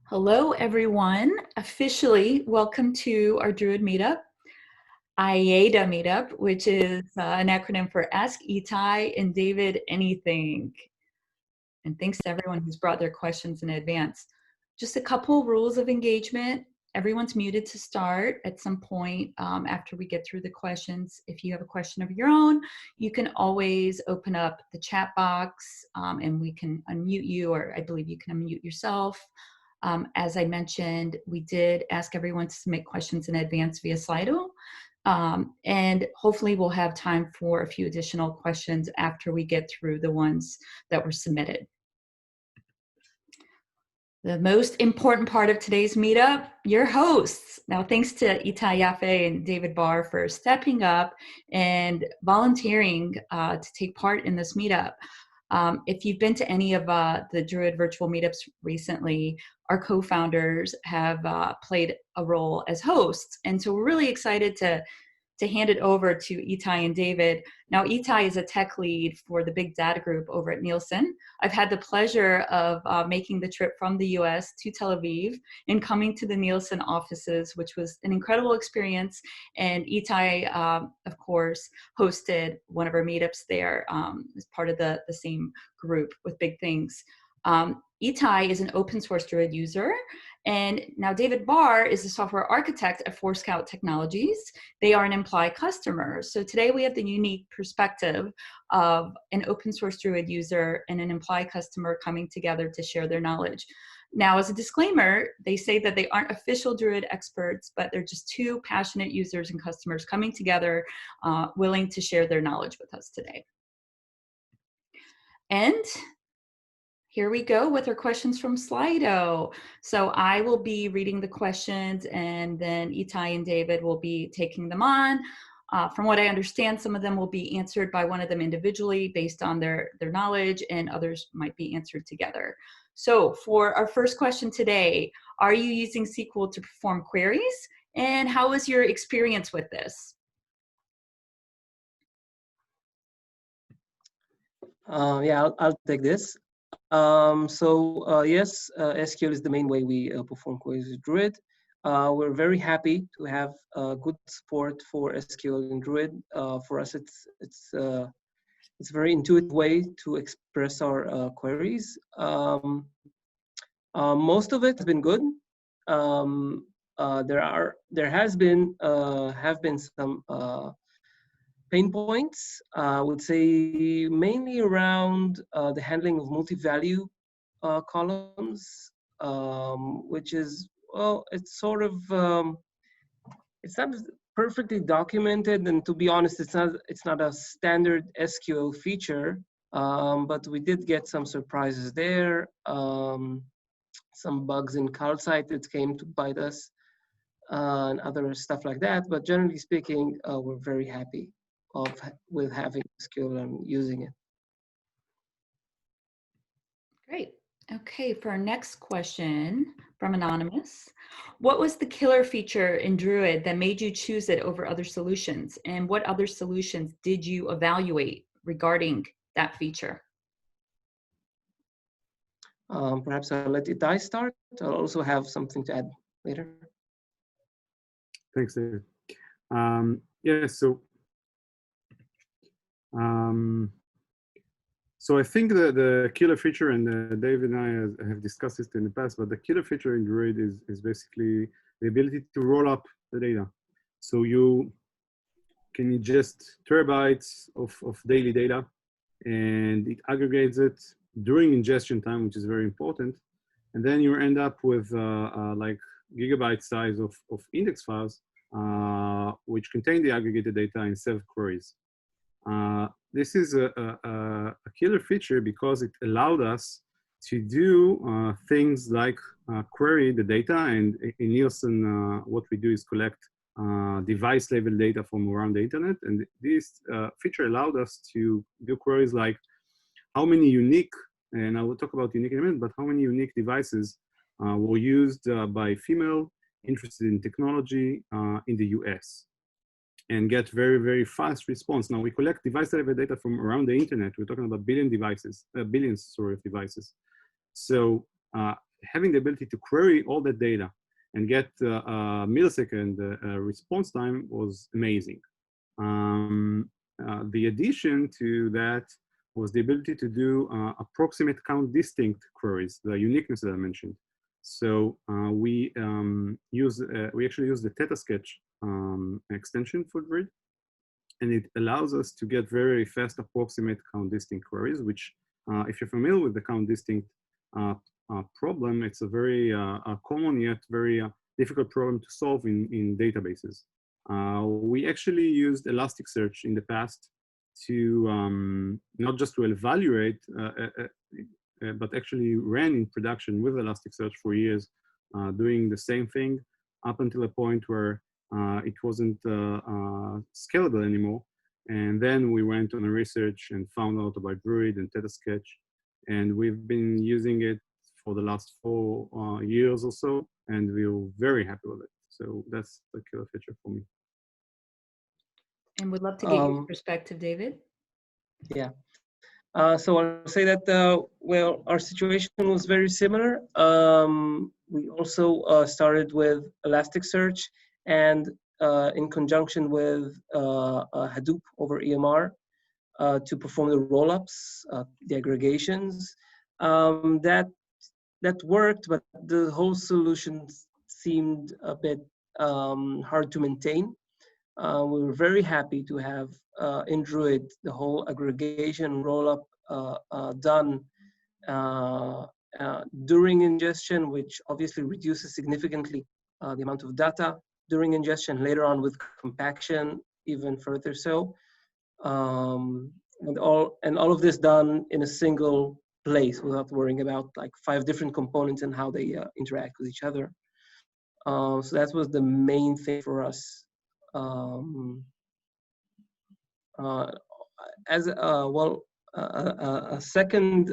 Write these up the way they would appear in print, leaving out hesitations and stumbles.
Hello, everyone. Officially, welcome to our Druid Meetup, AIADA Meetup, which is an acronym for Ask Itai and David Anything. And thanks to everyone who's brought their questions in advance. Just a couple rules of engagement. Everyone's muted to start at some point after we get through the questions. If you have a question of your own, you can always open up the chat box and we can unmute you, or I believe you can unmute yourself. As I mentioned, we did ask everyone to submit questions in advance via Slido. And hopefully we'll have time for a few additional questions after we get through the ones that were submitted. The most important part of today's meetup, your hosts. Now, thanks to Itai, Yaffe, and David Barr for stepping up and volunteering to take part in this meetup. If you've been to any of the Druid virtual meetups recently, our co-founders have played a role as hosts. And so we're really excited to hand it over to Itai and David. Now, Itai is a tech lead for the big data group over at Nielsen. I've had the pleasure of making the trip from the US to Tel Aviv and coming to the Nielsen offices, which was an incredible experience. And Itai, of course, hosted one of our meetups there as part of the same group with Big Things. Itai is an open source Druid user. And now David Barr is a software architect at ForeScout Technologies. They are an Imply customer. So today we have the unique perspective of an open source Druid user and an Imply customer coming together to share their knowledge. Now, as a disclaimer, they say that they aren't official Druid experts, but they're just two passionate users and customers coming together, willing to share their knowledge with us today. And here we go with our questions from Slido. So I will be reading the questions and then Itai and David will be taking them on. From what I understand, some of them will be answered by one of them individually based on their knowledge, and others might be answered together. So for our first question today, are you using SQL to perform queries? And how was your experience with this? Yeah, I'll take this. Yes, SQL is the main way we perform queries with Druid. We're very happy to have good support for SQL in Druid. For us, it's a very intuitive way to express our queries. Most of it has been good. There have been some pain points. I would say mainly around the handling of multi-value columns, which is, well, it's sort of, it's not perfectly documented, and to be honest, it's not a standard SQL feature, but we did get some surprises there, some bugs in calcite that came to bite us, and other stuff like that. But generally speaking, we're very happy with having SQL and using it. Great. Okay, for our next question from Anonymous, what was the killer feature in Druid that made you choose it over other solutions? And what other solutions did you evaluate regarding that feature? Perhaps I'll let Itai start. I'll also have something to add later. Thanks, David. Yeah, so I think the killer feature, and David and I have discussed this in the past, but the killer feature in Druid is basically the ability to roll up the data. So you can ingest terabytes of daily data, and it aggregates it during ingestion time, which is very important. And then you end up with like gigabyte size of index files, which contain the aggregated data in 7 queries. This is a killer feature because it allowed us to do things like query the data. And in Nielsen, what we do is collect device level data from around the internet. And this feature allowed us to do queries like how many unique, and I will talk about unique in a minute, but how many unique devices were used by female interested in technology in the US, and get very, very fast response. Now we collect device level data from around the internet. We're talking about billions of devices. So having the ability to query all that data and get a millisecond response time was amazing. The addition to that was the ability to do approximate count distinct queries, the uniqueness that I mentioned. So we actually use the Theta Sketch extension for Druid, and it allows us to get very fast approximate count distinct queries, which if you're familiar with the count distinct problem, it's a very common yet very difficult problem to solve in databases. We actually used Elasticsearch in the past to not just to evaluate, but actually ran in production with Elasticsearch for years, doing the same thing up until a point where it wasn't scalable anymore. And then we went on a research and found out about Druid and Theta Sketch. And we've been using it for the last 4 years or so, and we're very happy with it. So that's the killer feature for me. And we'd love to get your perspective, David. Yeah. So I'll say that, well, our situation was very similar. We also started with Elasticsearch, and in conjunction with Hadoop over EMR to perform the rollups, the aggregations. That worked, but the whole solution seemed a bit hard to maintain. We were very happy to have in Druid the whole aggregation rollup done during ingestion, which obviously reduces significantly the amount of data during ingestion, later on with compaction, even further so. And all of this done in a single place without worrying about like 5 different components and how they interact with each other. So that was the main thing for us. As well, a second,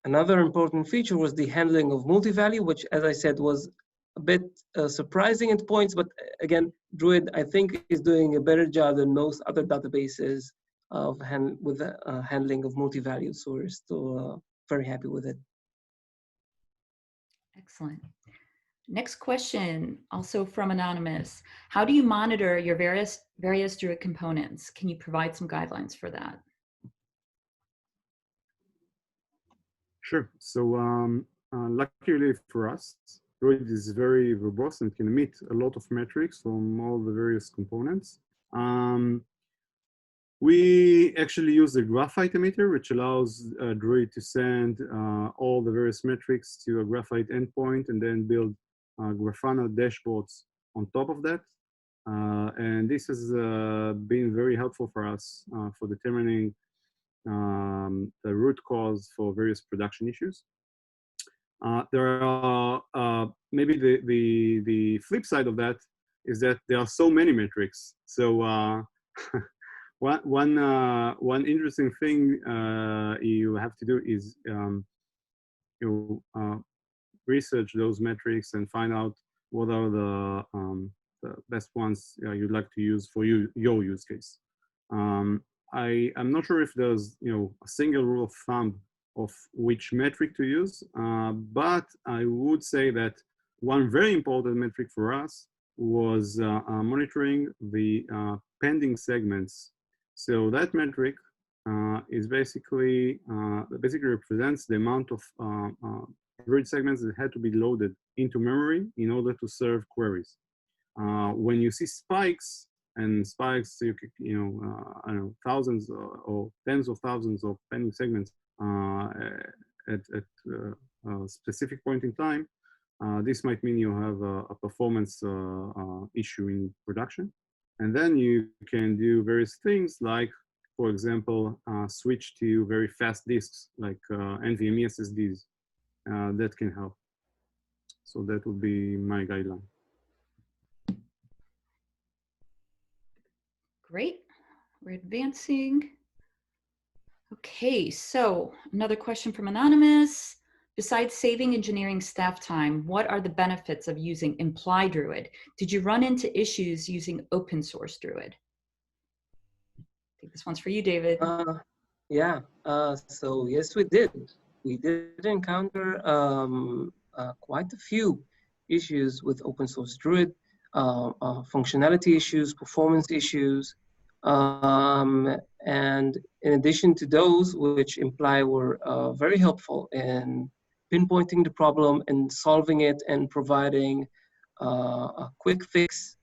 another important feature was the handling of multi-value, which, as I said, was a bit surprising at points. But again, Druid, I think, is doing a better job than most other databases of handling of multi-value. So we're still very happy with it. Excellent. Next question, also from Anonymous. How do you monitor your various Druid components? Can you provide some guidelines for that? Sure. So luckily for us, Druid is very robust and can emit a lot of metrics from all the various components. We actually use the graphite emitter, which allows Druid to send all the various metrics to a graphite endpoint and then build Grafana dashboards on top of that. And this has been very helpful for us for determining the root cause for various production issues. There are maybe the flip side of that is that there are so many metrics. So one interesting thing you have to do is research those metrics and find out what are the best ones you'd like to use for your use case. I'm not sure if there's a single rule of thumb of which metric to use, but I would say that one very important metric for us was monitoring the pending segments. So that metric is basically represents the amount of Druid segments that had to be loaded into memory in order to serve queries. When you see spikes, and spikes, I don't know, thousands or tens of thousands of pending segments at a specific point in time, this might mean you have a performance issue in production. And then you can do various things like, for example, switch to very fast disks like NVMe SSDs. That can help. So that would be my guideline. Great, we're advancing. Okay, so another question from Anonymous. Besides saving engineering staff time, what are the benefits of using Imply Druid? Did you run into issues using open source Druid? I think this one's for you, David. Yeah, so yes, we did. we did encounter quite a few issues with open source Druid, functionality issues, performance issues, and in addition to those, which Imply were very helpful in pinpointing the problem and solving it and providing a quick fix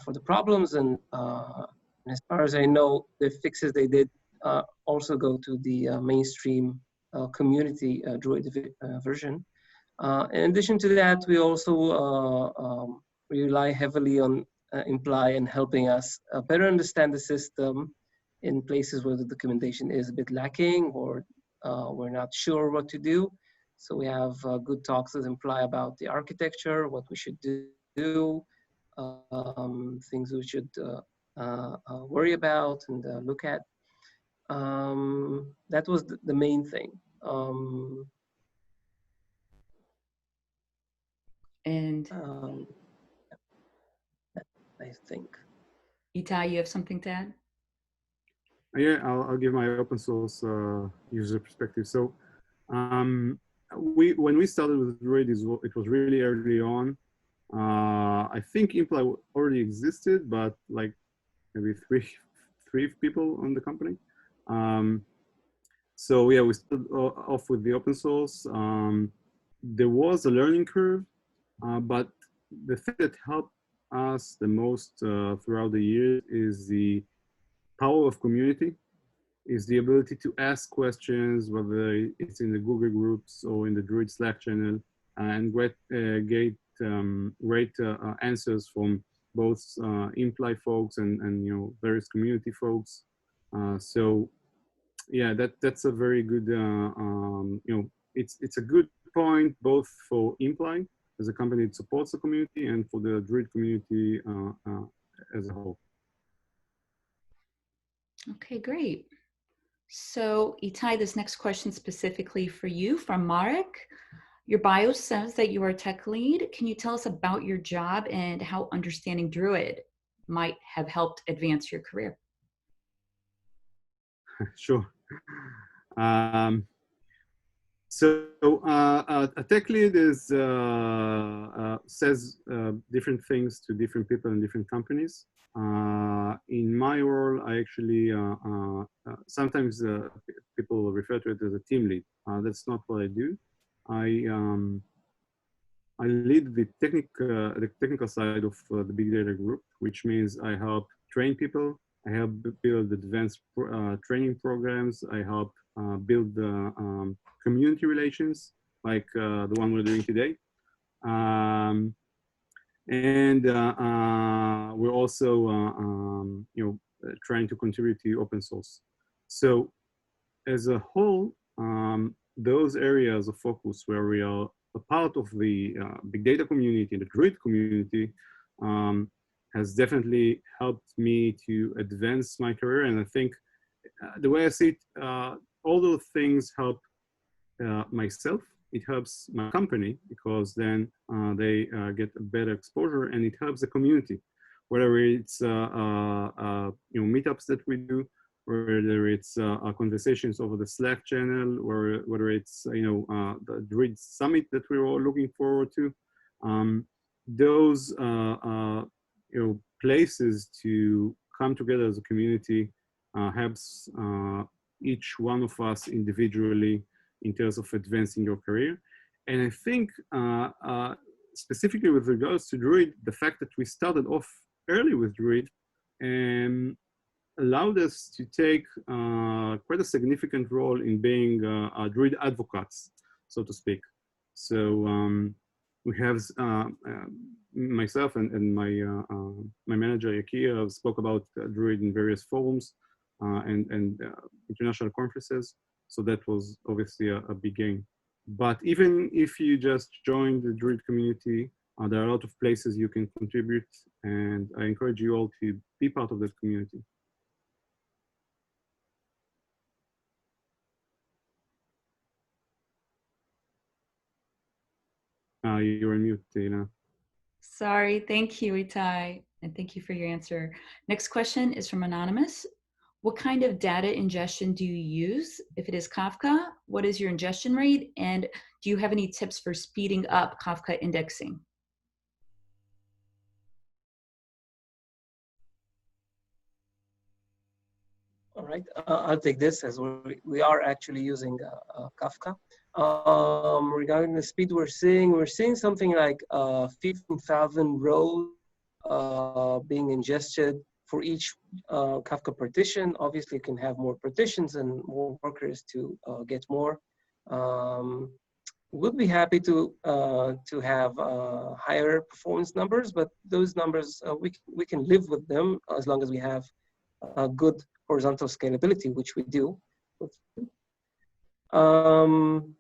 for the problems. And as far as I know, the fixes they did also go to the mainstream community Druid version. In addition to that, we also rely heavily on Imply and helping us better understand the system in places where the documentation is a bit lacking or we're not sure what to do. So we have good talks with Imply about the architecture, what we should do, things we should worry about and look at. That was the main thing. And I think. Itai, you have something to add? Yeah, I'll give my open source user perspective. So when we started with Druid, it was really early on. I think Imply already existed, but like maybe three people on the company. So yeah, we started off with the open source. There was a learning curve, but the thing that helped us the most throughout the year is the power of community, is the ability to ask questions, whether it's in the Google groups or in the Druid Slack channel, and get great answers from both Imply folks and various community folks. So yeah, that's a very good it's a good point both for Imply as a company that supports the community and for the Druid community as a whole. Okay, great. So Itai, this next question specifically for you from Marek. Your bio says that you are a tech lead. Can you tell us about your job and how understanding Druid might have helped advance your career? Sure. So a tech lead says different things to different people in different companies. In my role, I actually sometimes people refer to it as a team lead. That's not what I do. I lead the technical side of the big data group, which means I help train people. I help build advanced training programs. I help build community relations, like the one we're doing today. And we're also, trying to contribute to open source. So as a whole, those areas of focus where we are a part of the big data community, the Druid community, has definitely helped me to advance my career. And I think the way I see it, all those things help myself. It helps my company because then they get a better exposure, and it helps the community, whether it's meetups that we do, whether it's conversations over the Slack channel, or whether it's the Druid Summit that we're all looking forward to. Those places to come together as a community helps each one of us individually in terms of advancing your career. And I think specifically with regards to Druid, the fact that we started off early with Druid allowed us to take quite a significant role in being Druid advocates, so to speak. So we have myself and my manager Yakir spoke about Druid in various forums and international conferences. So that was obviously a big gain. But even if you just join the Druid community, there are a lot of places you can contribute, and I encourage you all to be part of that community. You're on mute, Tina. Sorry, thank you, Itai, and thank you for your answer. Next question is from Anonymous. What kind of data ingestion do you use? If it is Kafka, what is your ingestion rate? And do you have any tips for speeding up Kafka indexing? All right, I'll take this as we are actually using Kafka. Regarding the speed we're seeing something like 15,000 rows being ingested for each Kafka partition. Obviously, you can have more partitions and more workers to get more. We'll be happy to have higher performance numbers, but those numbers we can live with them as long as we have good horizontal scalability, which we do. I'm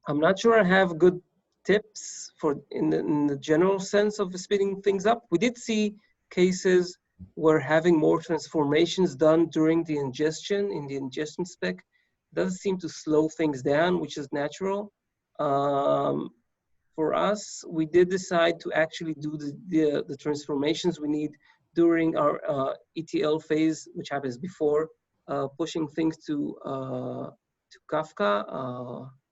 not sure I have good tips for in the general sense of speeding things up. We did see cases where having more transformations done during the ingestion in the ingestion spec does seem to slow things down, which is natural. For us, we did decide to actually do the transformations we need during our ETL phase, which happens before pushing things to Kafka,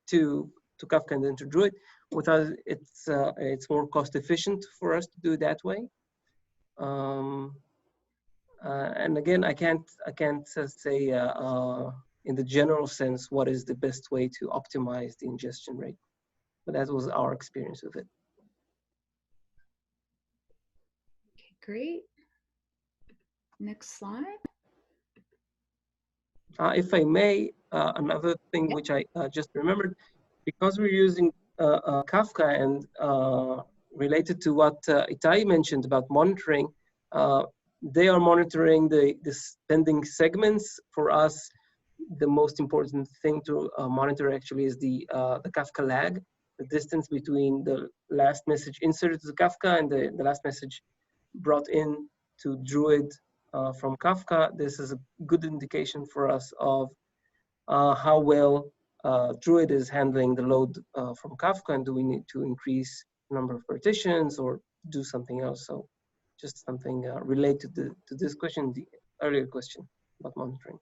to Kafka and then to Druid. Without it's more cost efficient for us to do it that way. And again, I can't say in the general sense what is the best way to optimize the ingestion rate, but that was our experience with it. Okay, great. Next slide. If I may, another thing which I just remembered, because we're using Kafka and related to what Itai mentioned about monitoring, they are monitoring the pending segments. For us, the most important thing to monitor actually is the Kafka lag, the distance between the last message inserted to Kafka and the last message brought in to Druid from Kafka. This is a good indication for us of how well Druid is handling the load from Kafka, and do we need to increase the number of partitions or do something else? So just something related to this question, the earlier question about monitoring.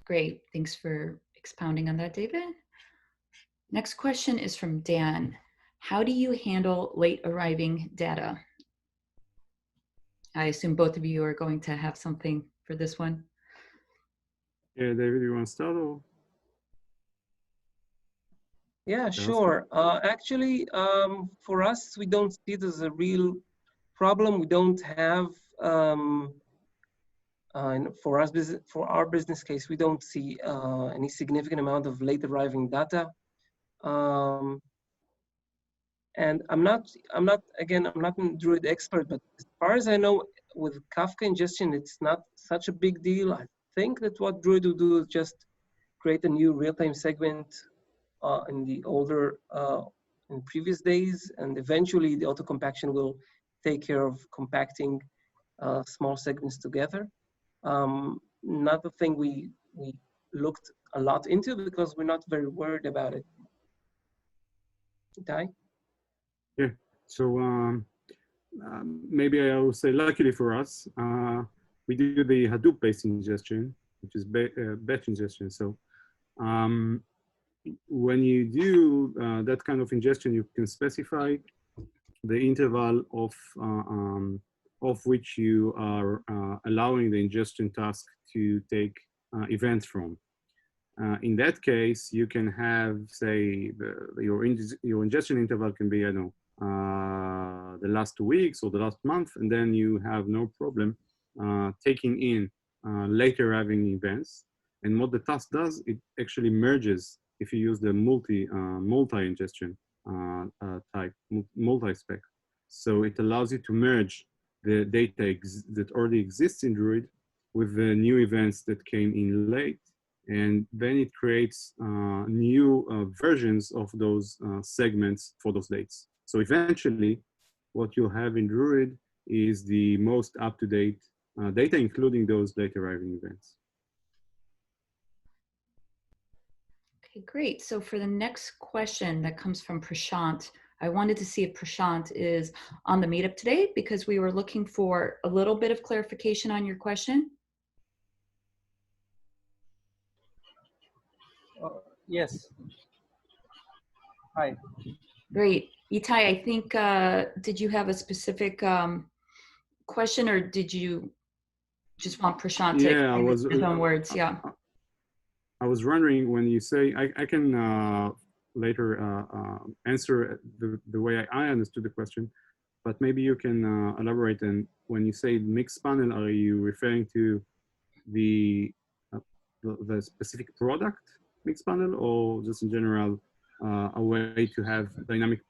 Great, thanks for expounding on that, David. Next question is from Dan. How do you handle late arriving data? I assume both of you are going to have something for this one. Yeah, David, you want to start? Or? Yeah, sure. Actually, for us, we don't see it as a real problem. We don't have, for our business case, we don't see any significant amount of late arriving data. And I'm not a Druid expert, but as far as I know, with Kafka ingestion, it's not such a big deal. I think that what Druid will do is just create a new real-time segment in the older, in previous days, and eventually the auto-compaction will take care of compacting small segments together. Not a thing we looked a lot into because we're not very worried about it. Itai? Yeah, so maybe I will say luckily for us, we do the Hadoop-based ingestion, which is batch ingestion. So when you do that kind of ingestion, you can specify the interval of which you are allowing the ingestion task to take events from. In that case, you can have, say, your ingestion interval can be, I don't know, the last 2 weeks or the last month, and then you have no problem taking in later arriving events. And what the task does, it actually merges if you use the multi-ingestion type, multi-spec. So it allows you to merge the data that already exists in Druid with the new events that came in late. And then it creates new versions of those segments for those dates. So eventually, what you'll have in Druid is the most up-to-date data, including those late arriving events. Okay, great. So for the next question that comes from Prashant, I wanted to see if Prashant is on the meetup today because we were looking for a little bit of clarification on your question. Yes. Hi. Great. Itai, I think, did you have a specific question, or did you just want Prashant to Yeah, explain it in his own words? Yeah. I was wondering when you say, I can later answer the way I understood the question, but maybe you can elaborate. And when you say mixed panel, are you referring to the the specific product mixed panel, or just in general a way to have dynamic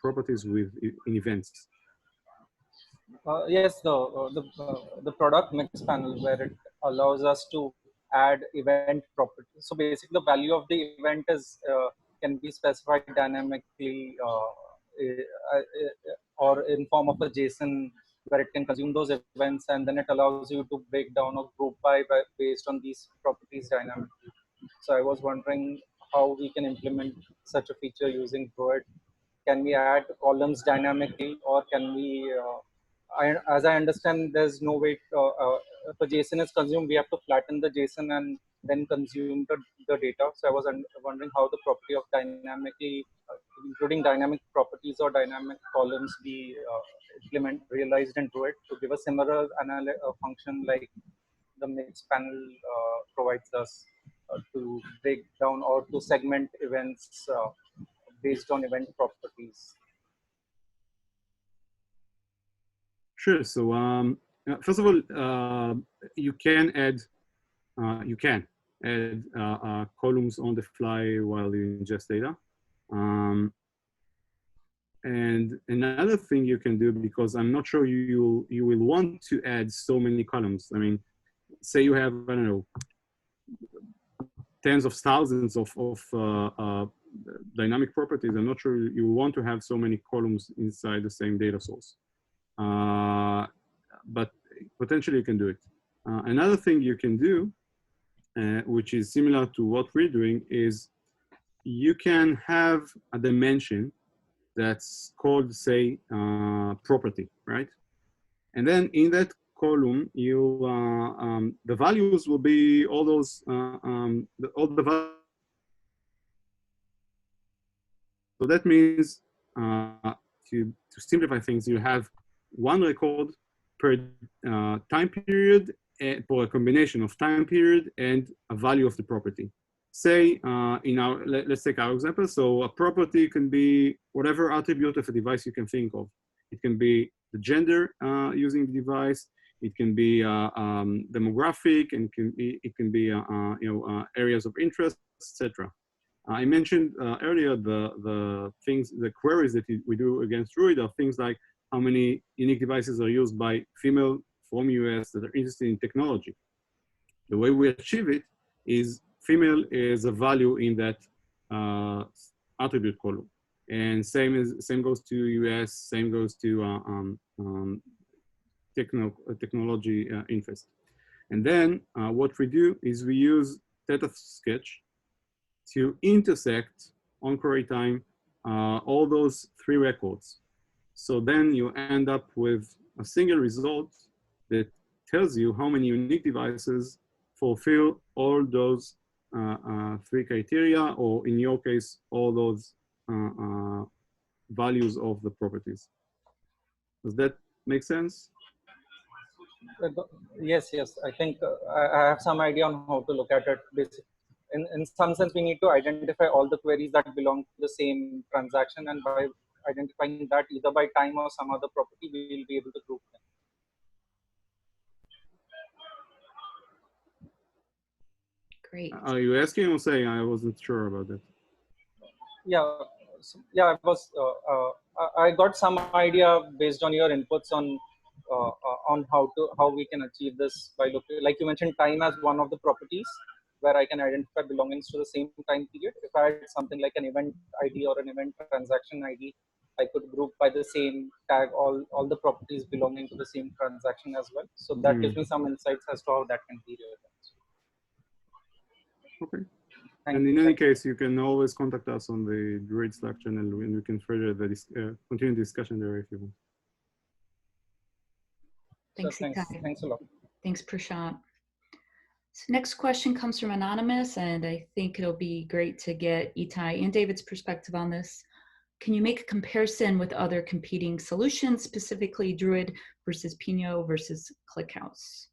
properties in events? Yes, the product mix panel, where it allows us to add event properties. So basically, the value of the event is can be specified dynamically or in form of a JSON, where it can consume those events, and then it allows you to break down or group by based on these properties dynamically. So I was wondering how we can implement such a feature using Druid. Can we add columns dynamically, or can we as I understand, there's no way if a JSON is consumed, we have to flatten the JSON and then consume the data. So I was wondering how the property of dynamically, including dynamic properties or dynamic columns, be realized in Druid to give a similar function like the mix panel provides us to break down or to segment events based on event properties. Sure. So first of all, you can add columns on the fly while you ingest data. And another thing you can do, because I'm not sure you will want to add so many columns. I mean, say you have, I don't know, tens of thousands of dynamic properties. I'm not sure you want to have so many columns inside the same data source. But potentially you can do it. Another thing you can do, which is similar to what we're doing, is you can have a dimension that's called, say, property, right? And then in that column, you the values will be all those all the values. So that means to simplify things, you have one record per time period for a combination of time period and a value of the property. Say in our, let's take our example. So a property can be whatever attribute of a device you can think of. It can be the gender using the device. It can be demographic, and it can be areas of interest, etc. I mentioned earlier the queries that we do against Druid are things like how many unique devices are used by female from US that are interested in technology. The way we achieve it is female is a value in that attribute column. And same goes to US, same goes to technology interest. And then what we do is we use Theta Sketch to intersect on query time all those three records. So then you end up with a single result that tells you how many unique devices fulfill all those three criteria, or in your case, all those values of the properties. Does that make sense? Yes, I think I have some idea on how to look at it. In some sense, we need to identify all the queries that belong to the same transaction, and by identifying that either by time or some other property, we will be able to group them. Great. Are you asking or saying? I wasn't sure about that. Yeah, I was. I got some idea based on your inputs on how we can achieve this by looking, like you mentioned, time as one of the properties where I can identify belongings to the same time period. If I had something like an event ID or an event transaction ID, I could group by the same tag all the properties belonging to the same transaction as well. So that gives me some insights as to how that can be realized. Okay. Thank And you. in any case, you can always contact us on the Druid Slack channel, and we can further continue the discussion there if you want. Thanks, So thanks a lot. Thanks, Prashant. So next question comes from Anonymous, and I think it'll be great to get Itai and David's perspective on this. Can you make a comparison with other competing solutions, specifically Druid versus Pinot versus Clickhouse?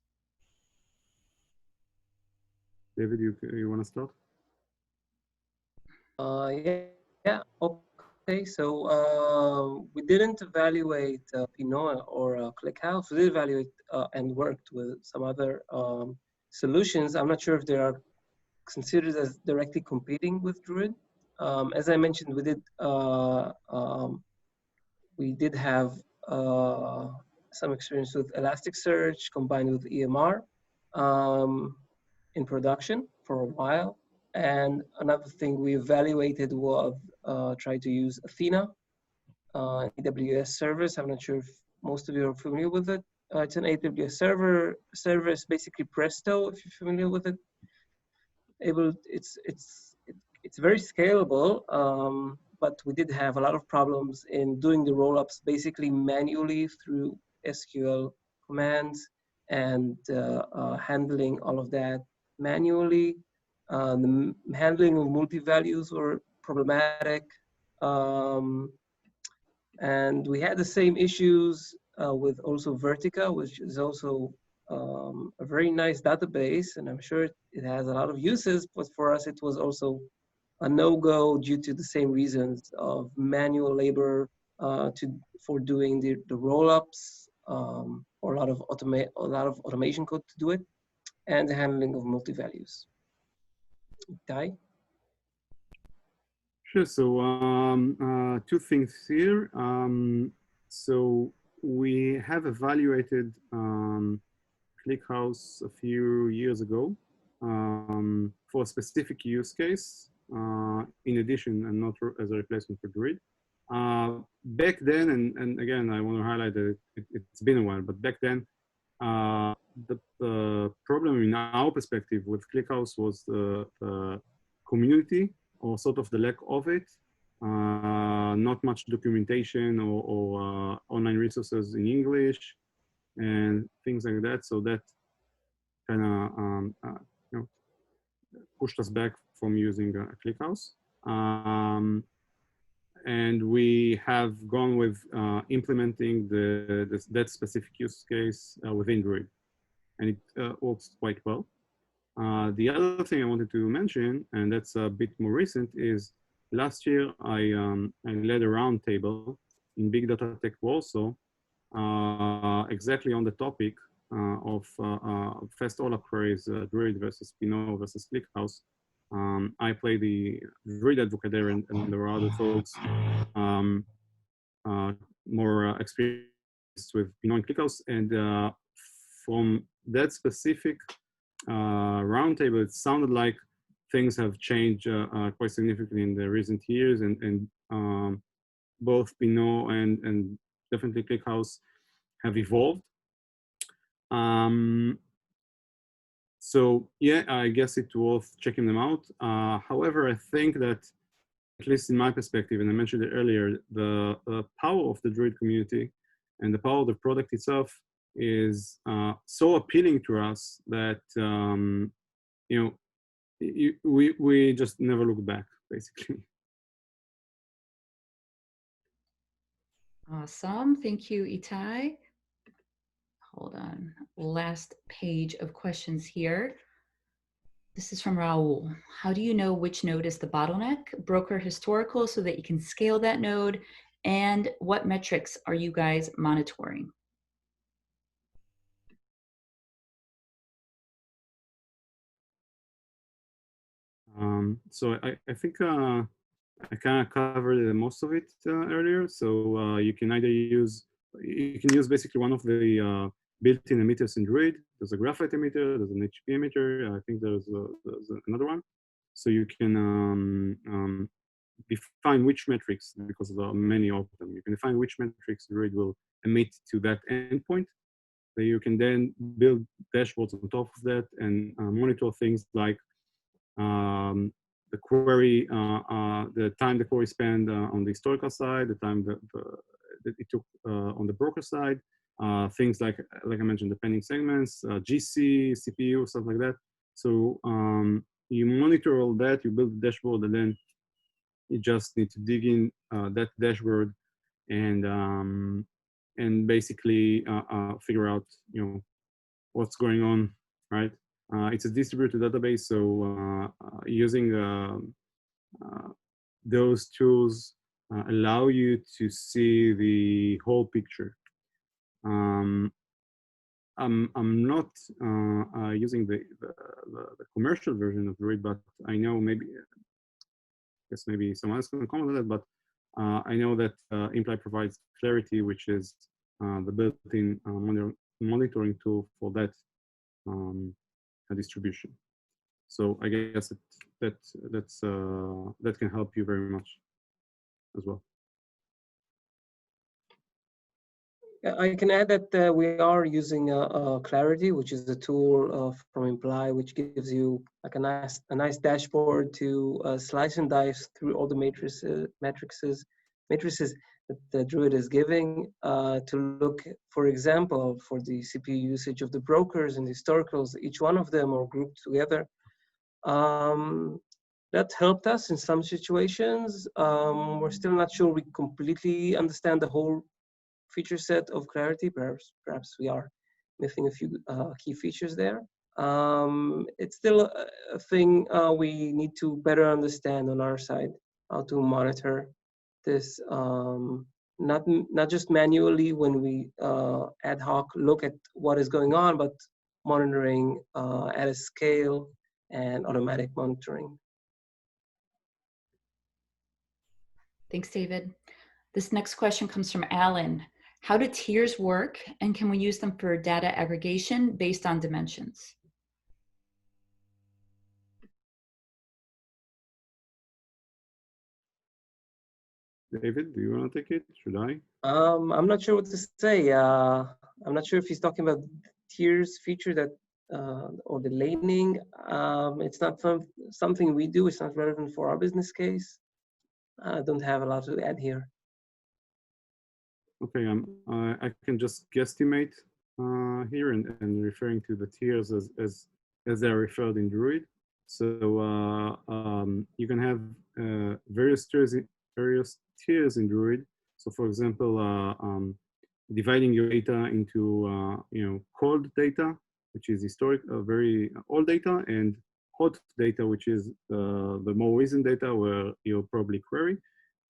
David, you want to start? Yeah. Okay. So we didn't evaluate Pinot or Clickhouse. We did evaluate and worked with some other solutions. I'm not sure if they are considered as directly competing with Druid. As I mentioned, we did have some experience with Elasticsearch combined with EMR in production for a while. And another thing we evaluated was try to use Athena, AWS service. I'm not sure if most of you are familiar with it. It's an AWS service, basically Presto, if you're familiar with it. It's very scalable, but we did have a lot of problems in doing the rollups basically manually through SQL commands and handling all of that manually. The handling of multi-values were problematic. And we had the same issues with also Vertica, which is also a very nice database, and I'm sure it has a lot of uses, but for us it was also a no-go due to the same reasons of manual labor for doing the roll-ups, or a lot of automation code to do it, and the handling of multi-values. Itai? Sure. So two things here. So we have evaluated Clickhouse a few years ago for a specific use case, in addition and not as a replacement for Druid. Back then, and again, I want to highlight that it's been a while, but back then, the problem in our perspective with Clickhouse was the community, or sort of the lack of it. Not much documentation or online resources in English and things like that. So that kind of pushed us back from using Clickhouse. And we have gone with implementing that specific use case within Druid, and it works quite well. The other thing I wanted to mention, and that's a bit more recent, is last year I led a roundtable in Big Data Tech Warsaw, exactly on the topic of fast OLAP queries, Druid versus Pinot versus Clickhouse. I play the Druid advocate there, and there were other folks more experienced with Pinot and Clickhouse. And from that specific roundtable, it sounded like things have changed quite significantly in the recent years, and both Pinot and definitely Clickhouse have evolved. So yeah, I guess it's worth checking them out. However, I think that, at least in my perspective, and I mentioned it earlier, the power of the Druid community and the power of the product itself is so appealing to us that we just never look back, basically. Awesome. Thank you, Itai. Hold on. Last page of questions here. This is from Raul. How do you know which node is the bottleneck? Broker historical so that you can scale that node. And what metrics are you guys monitoring? So I think I kind of covered most of it earlier. So you can use basically one of the built-in emitters in Druid. There's a graphite emitter, there's an HP emitter. I think there's another one. So you can define which metrics, because there are many of them. You can define which metrics Druid will emit to that endpoint. So you can then build dashboards on top of that and monitor things like the query, the time the query spent on the historical side, the time that it took on the broker side, things like I mentioned, the pending segments, GC, CPU, stuff like that. So you monitor all that, you build a dashboard, and then you just need to dig in that dashboard and basically figure out, what's going on, right? It's a distributed database, so using those tools allow you to see the whole picture. I'm not using the commercial version of Druid, but I know maybe someone else can comment on that, but I know that Imply provides Clarity, which is the built-in monitoring tool for that distribution. So I guess that can help you very much as well. I can add that we are using Clarity, which is a tool from Imply, which gives you like a nice dashboard to slice and dice through all the matrices that the Druid is giving to look, for example, for the CPU usage of the brokers and historicals, each one of them are grouped together. That helped us in some situations. We're still not sure we completely understand the whole feature set of Clarity. Perhaps we are missing a few key features there. It's still a thing we need to better understand on our side, how to monitor this, not just manually when we ad hoc look at what is going on, but monitoring at a scale and automatic monitoring. Thanks, David. This next question comes from Alan. How do tiers work, and can we use them for data aggregation based on dimensions? David, do you want to take it? Should I? I'm not sure what to say. I'm not sure if he's talking about tiers feature that or the laning. It's not something we do. It's not relevant for our business case. I don't have a lot to add here. Okay, I can just guesstimate here and referring to the tiers as they're referred in Druid. So you can have various tiers in Druid. So for example, dividing your data into cold data, which is historic, very old data, and hot data, which is the more recent data where you'll probably query,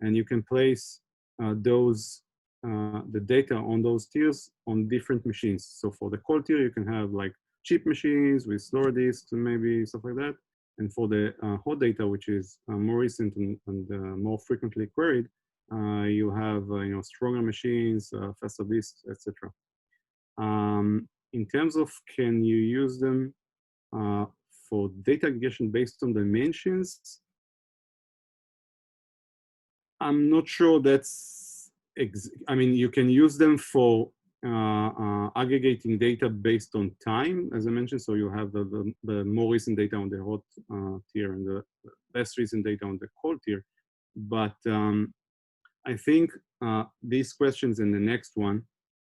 and you can place the data on those tiers on different machines. So for the cold tier, you can have like cheap machines with slower disks and maybe stuff like that. And for the hot data, which is more recent and more frequently queried, you have stronger machines, faster disks, etc. In terms of can you use them for data aggregation based on dimensions, I'm not sure that's. I mean, you can use them for aggregating data based on time, as I mentioned. So you have the more recent data on the hot tier and the less recent data on the cold tier. But I think these questions and the next one,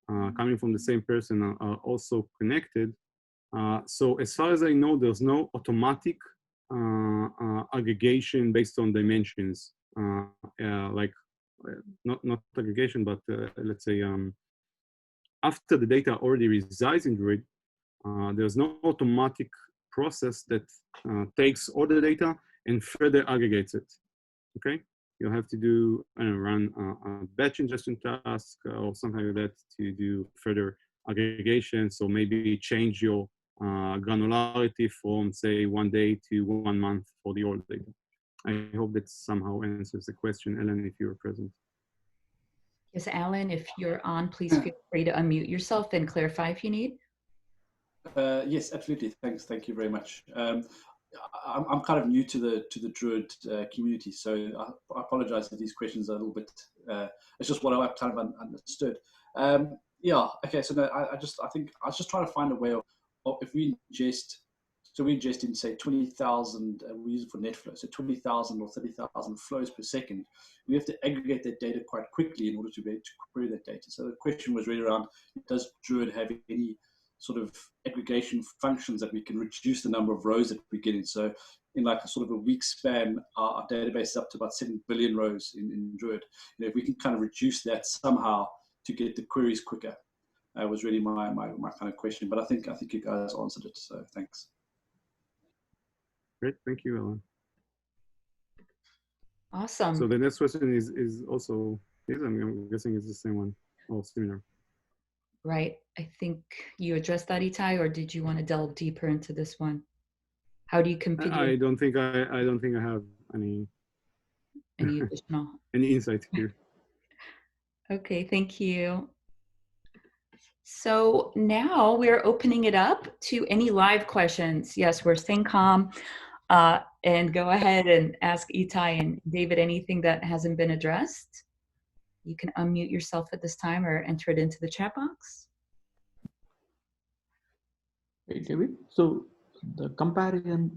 coming from the same person, are also connected. So as far as I know, there's no automatic aggregation based on dimensions, like not aggregation, but let's say after the data already resides in Druid, there's no automatic process that takes all the data and further aggregates it. Okay, you'll have to do run a batch ingestion task or something like that to do further aggregation. So maybe change your granularity from say 1 day to 1 month for the old data. I hope that somehow answers the question, Ellen, if you're present. Yes, Alan, if you're on, please feel free to unmute yourself and clarify if you need. Yes, absolutely. Thanks. Thank you very much. I'm kind of new to the Druid community, so I apologize if these questions are a little bit. It's just what I've kind of understood. Yeah. Okay. So no, I think I was just trying to find a way of if we ingest. So we ingest in say 20,000. We use it for net flow. So 20,000 or 30,000 flows per second. We have to aggregate that data quite quickly in order to be able to query that data. So the question was really around: does Druid have any sort of aggregation functions that we can reduce the number of rows that we're getting. So in like a sort of a week span, our database is up to about 7 billion rows in Druid. You know, if we can kind of reduce that somehow to get the queries quicker, was really my kind of question. But I think you guys answered it. So thanks. Great, thank you, Alan. Awesome. So the next question is also, I'm guessing it's the same one or similar. Right. I think you addressed that, Itai, or did you want to delve deeper into this one? How do you configure? I don't think I have any additional any insight here. Okay, thank you. So now we're opening it up to any live questions. Yes, we're staying calm. And go ahead and ask Itai and David anything that hasn't been addressed. You can unmute yourself at this time or enter it into the chat box. Hey, David. So the comparison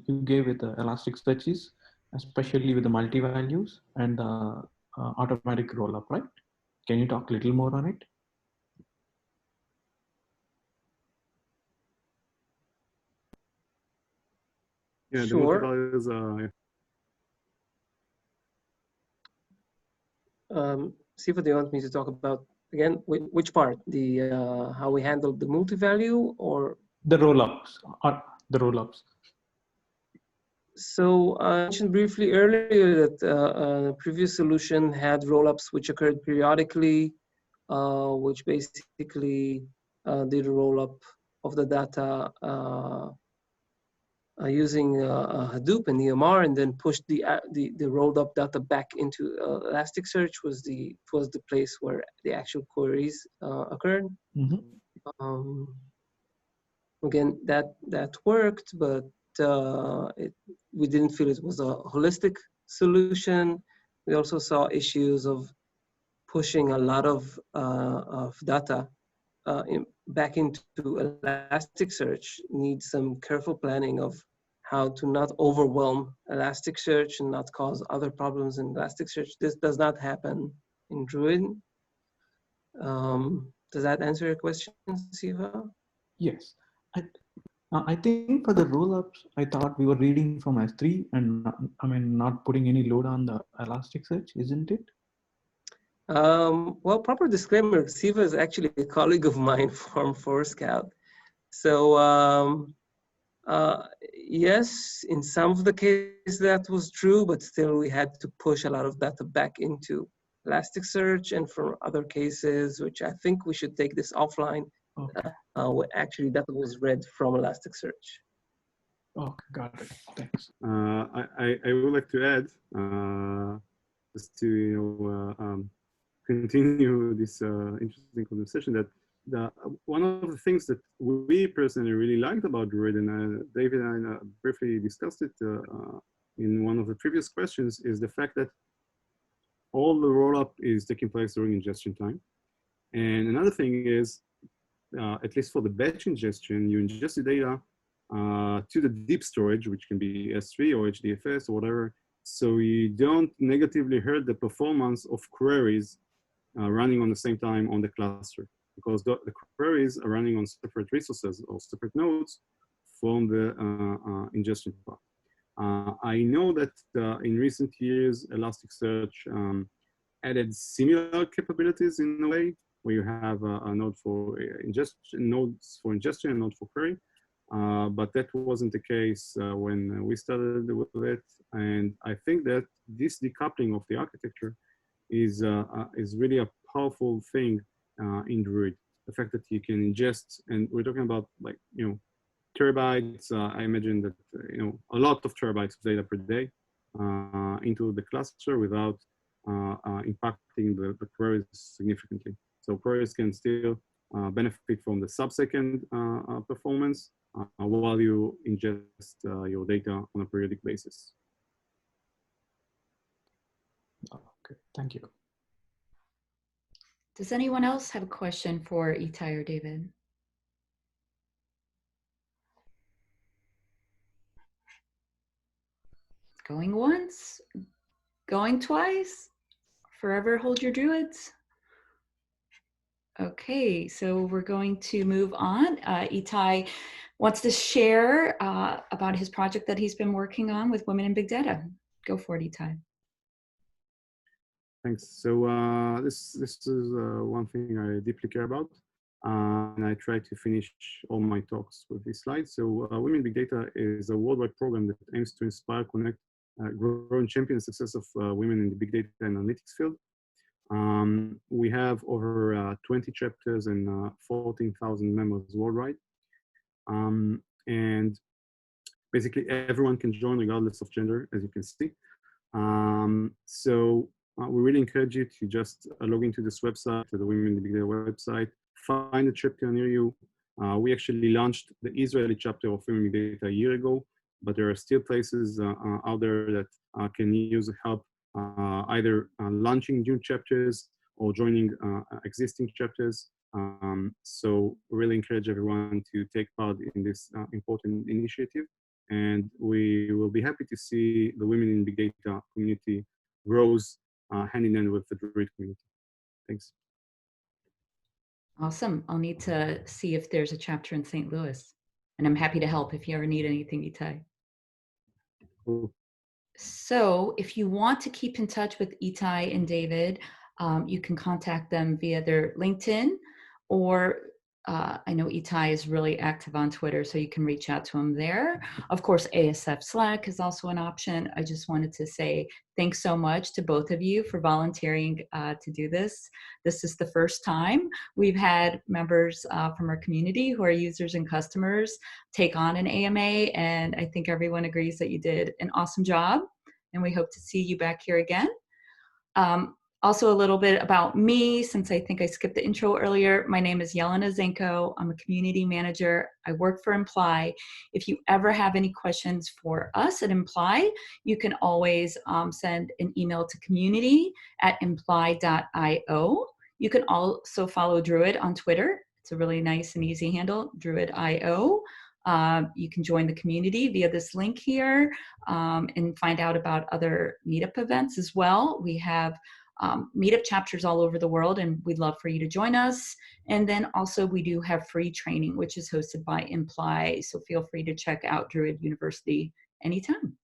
you gave with the Elasticsearch is especially with the multi-values and the automatic roll-up, right? Can you talk a little more on it? Yeah, Sure. the multi-values, Siva, do you want me to talk about, again, which part? The how we handle the multi-value or? The roll-ups. So I mentioned briefly earlier that a previous solution had roll-ups which occurred periodically, which basically did a roll-up of the data using Hadoop and EMR, and then pushed the rolled up data back into Elasticsearch was the place where the actual queries occurred. Mm-hmm. Again, that worked, but we didn't feel it was a holistic solution. We also saw issues of pushing a lot of data back into Elasticsearch. Needs some careful planning of how to not overwhelm Elasticsearch and not cause other problems in Elasticsearch. This does not happen in Druid. Does that answer your question, Siva? Yes. I think for the roll-ups, I thought we were reading from S3 and not putting any load on the Elasticsearch, isn't it? Well, proper disclaimer, Siva is actually a colleague of mine from ForeScout. So yes, in some of the cases that was true, but still we had to push a lot of data back into Elasticsearch, and for other cases, which I think we should take this offline, Okay. actually data was read from Elasticsearch. Okay, got it. Thanks. I would like to add, just to continue this interesting conversation, that one of the things that we personally really liked about Druid, and David and I briefly discussed it in one of the previous questions, is the fact that all the rollup is taking place during ingestion time. And another thing is, at least for the batch ingestion, you ingest the data to the deep storage, which can be S3 or HDFS or whatever, so you don't negatively hurt the performance of queries running on the same time on the cluster, because the queries are running on separate resources or separate nodes from the ingestion part. I know that in recent years, Elasticsearch added similar capabilities in a way, where you have a node for ingestion, nodes for ingestion, and node for query. But that wasn't the case when we started with it. And I think that this decoupling of the architecture is really a powerful thing in Druid. The fact that you can ingest, and we're talking about, like, terabytes. I imagine that a lot of terabytes of data per day into the cluster without impacting the queries significantly. So queries can still benefit from the sub-second performance while you ingest your data on a periodic basis. Okay, thank you. Does anyone else have a question for Itai or David? Going once, going twice. Forever hold your druids. Okay, so we're going to move on. Itai wants to share about his project that he's been working on with women in big data. Go for it, Itai. Thanks. So this is one thing I deeply care about, and I try to finish all my talks with this slide. So Women in Big Data is a worldwide program that aims to inspire, connect, grow and champion the success of women in the big data and analytics field. We have over 20 chapters and 14,000 members worldwide. And basically everyone can join regardless of gender, as you can see. We really encourage you to just log into this website, to the Women in the Big Data website, find a chapter near you. We actually launched the Israeli chapter of Women in Big Data a year ago, but there are still places out there that can use help either launching new chapters or joining existing chapters. So really encourage everyone to take part in this important initiative. And we will be happy to see the Women in Big Data community grows hand in hand with the Druid community. Thanks. Awesome. I'll need to see if there's a chapter in St. Louis. And I'm happy to help if you ever need anything, Itai. Cool. So if you want to keep in touch with Itai and David, you can contact them via their LinkedIn, or I know Itai is really active on Twitter, so you can reach out to him there. Of course, ASF Slack is also an option. I just wanted to say thanks so much to both of you for volunteering to do this. This is the first time we've had members from our community who are users and customers take on an AMA, and I think everyone agrees that you did an awesome job, and we hope to see you back here again. Also a little bit about me, since I think I skipped the intro earlier. My name is Yelena Zenko. I'm a community manager. I work for Imply. If you ever have any questions for us at Imply, you can always send an email to community@imply.io. You can also follow Druid on Twitter. It's a really nice and easy handle, Druid.io. You can join the community via this link here and find out about other meetup events as well. We have meetup chapters all over the world, and we'd love for you to join us. And then also we do have free training, which is hosted by Imply. So feel free to check out Druid University anytime.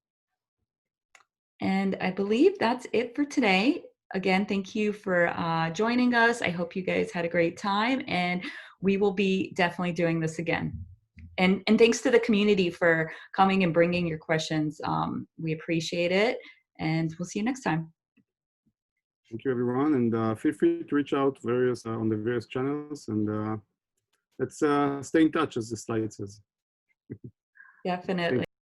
And I believe that's it for today. Again, thank you for joining us. I hope you guys had a great time, and we will be definitely doing this again. And thanks to the community for coming and bringing your questions. We appreciate it, and we'll see you next time. Thank you, everyone, and feel free to reach out on the various channels, and let's stay in touch, as the slide says. Definitely.